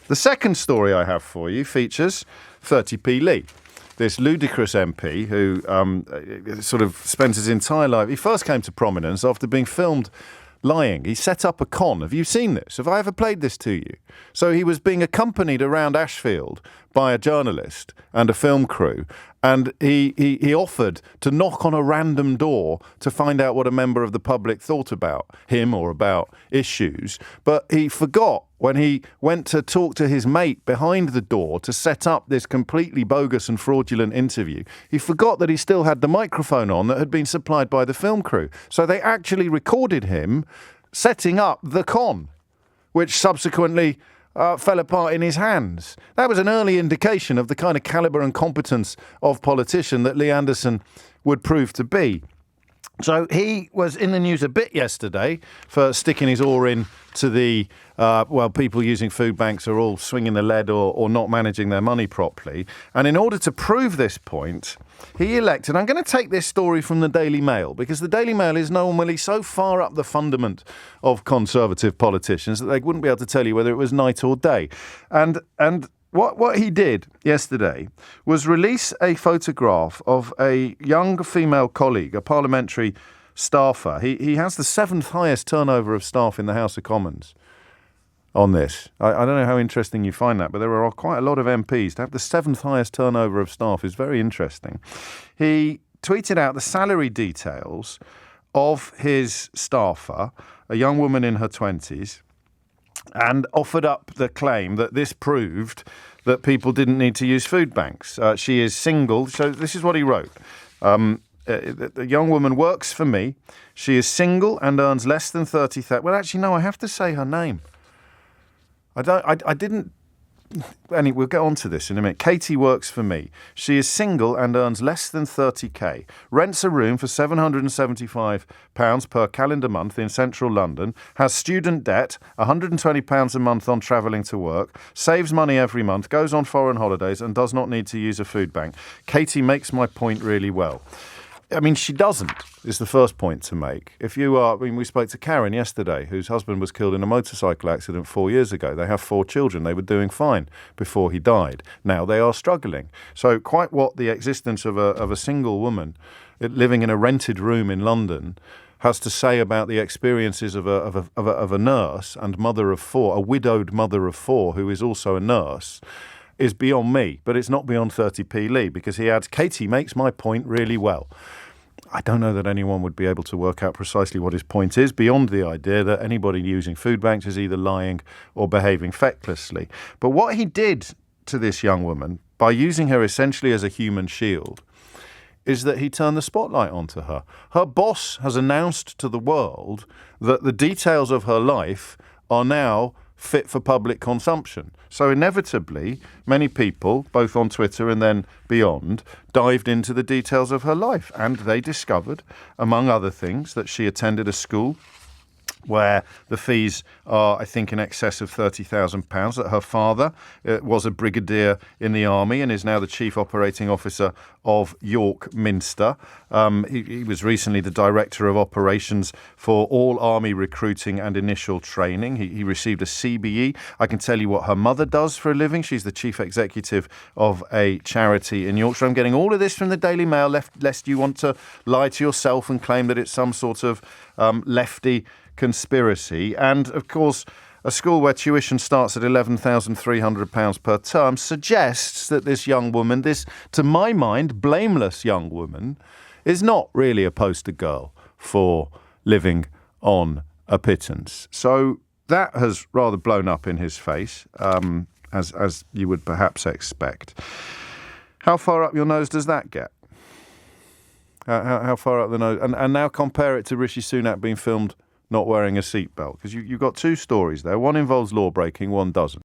The second story I have for you features 30p Lee, this ludicrous MP who sort of spent his entire life. He first came to prominence after being filmed lying. He set up a con. Have you seen this? Have I ever played this to you? So he was being accompanied around Ashfield by a journalist and a film crew, and he offered to knock on a random door to find out what a member of the public thought about him or about issues. But he forgot when he went to talk to his mate behind the door to set up this completely bogus and fraudulent interview. He forgot that he still had the microphone on that had been supplied by the film crew. So they actually recorded him setting up the con, which subsequently fell apart in his hands. That was an early indication of the kind of calibre and competence of politician that Lee Anderson would prove to be. So he was in the news a bit yesterday for sticking his oar in to the, people using food banks are all swinging the lead or not managing their money properly. And in order to prove this point, he elected, I'm going to take this story from the Daily Mail, because the Daily Mail is normally so far up the fundament of Conservative politicians that they wouldn't be able to tell you whether it was night or day. And what he did yesterday was release a photograph of a young female colleague, a parliamentary staffer. He has the 7th highest turnover of staff in the House of Commons on this. I don't know how interesting you find that, but there are quite a lot of MPs. To have the 7th highest turnover of staff is very interesting. He tweeted out the salary details of his staffer, a young woman in her 20s, and offered up the claim that this proved that people didn't need to use food banks. She is single. So this is what he wrote. The young woman works for me. She is single and earns less than 30,000. Well, actually, no, I have to say her name. I didn't. Anyway, we'll get on to this in a minute. Katie works for me. She is single and earns less than 30k. Rents a room for £775 per calendar month in central London. Has student debt, £120 a month on travelling to work. Saves money every month. Goes on foreign holidays and does not need to use a food bank. Katie makes my point really well. I mean, she doesn't, is the first point to make. If you are, we spoke to Karen yesterday, whose husband was killed in a motorcycle accident 4 years ago. They have 4 children. They were doing fine before he died. Now they are struggling. So quite what the existence of a single woman living in a rented room in London has to say about the experiences of a nurse and mother of 4, a widowed mother of 4 who is also a nurse, is beyond me, but it's not beyond 30p Lee, because he adds, Katie makes my point really well. I don't know that anyone would be able to work out precisely what his point is, beyond the idea that anybody using food banks is either lying or behaving fecklessly. But what he did to this young woman, by using her essentially as a human shield, is that he turned the spotlight onto her. Her boss has announced to the world that the details of her life are now fit for public consumption. So inevitably, many people, both on Twitter and then beyond, dived into the details of her life. And they discovered, among other things, that she attended a school where the fees are, I think, in excess of £30,000, that her father was a brigadier in the army and is now the chief operating officer of York Minster. He was recently the director of operations for all army recruiting and initial training. He received a CBE. I can tell you what her mother does for a living. She's the chief executive of a charity in Yorkshire. I'm getting all of this from the Daily Mail, lest you want to lie to yourself and claim that it's some sort of lefty conspiracy. And of course, a school where tuition starts at £11,300 per term suggests that this young woman, this, to my mind, blameless young woman, is not really a poster girl for living on a pittance. So that has rather blown up in his face, as you would perhaps expect. How far up your nose does that get? How far up the nose? And now compare it to Rishi Sunak being filmed not wearing a seatbelt, because you've got 2 stories there. One involves law breaking, one doesn't.